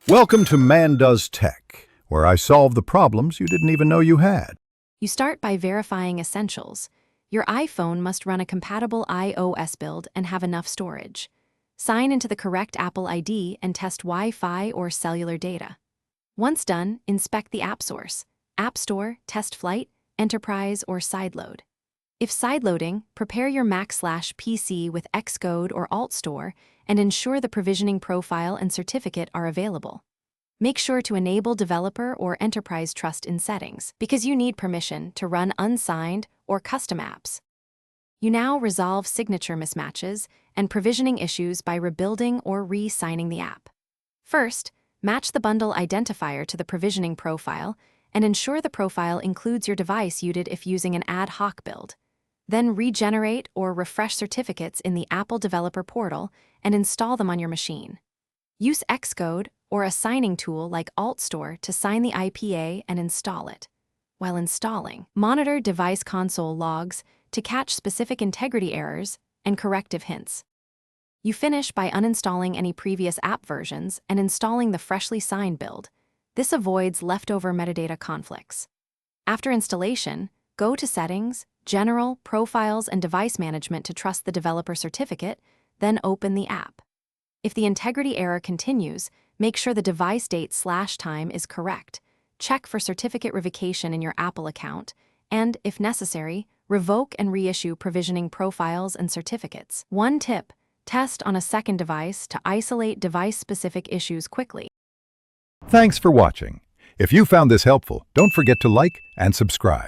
Welcome to Man Does Tech, where I solve the problems you didn't even know you had. You start by verifying essentials. Your iPhone must run a compatible iOS build and have enough storage. Sign into the correct Apple ID and test Wi-Fi or cellular data. Once done, inspect the app source, App Store, Test Flight, Enterprise, or Sideload. If sideloading, prepare your Mac/PC with Xcode or AltStore and ensure the provisioning profile and certificate are available. Make sure to enable developer or enterprise trust in settings because you need permission to run unsigned or custom apps. You now resolve signature mismatches and provisioning issues by rebuilding or re-signing the app. First, match the bundle identifier to the provisioning profile and ensure the profile includes your device if using an ad hoc build. Then regenerate or refresh certificates in the Apple Developer Portal and install them on your machine. Use Xcode or a signing tool like AltStore to sign the IPA and install it. While installing, monitor device console logs to catch specific integrity errors and corrective hints. You finish by uninstalling any previous app versions and installing the freshly signed build. This avoids leftover metadata conflicts. After installation, go to Settings, General, Profiles, and Device Management to trust the developer certificate, then open the app. If the integrity error continues, make sure the device date/time is correct. Check for certificate revocation in your Apple account, and, if necessary, revoke and reissue provisioning profiles and certificates. One tip: test on a second device to isolate device-specific issues quickly. Thanks for watching. If you found this helpful, don't forget to like and subscribe.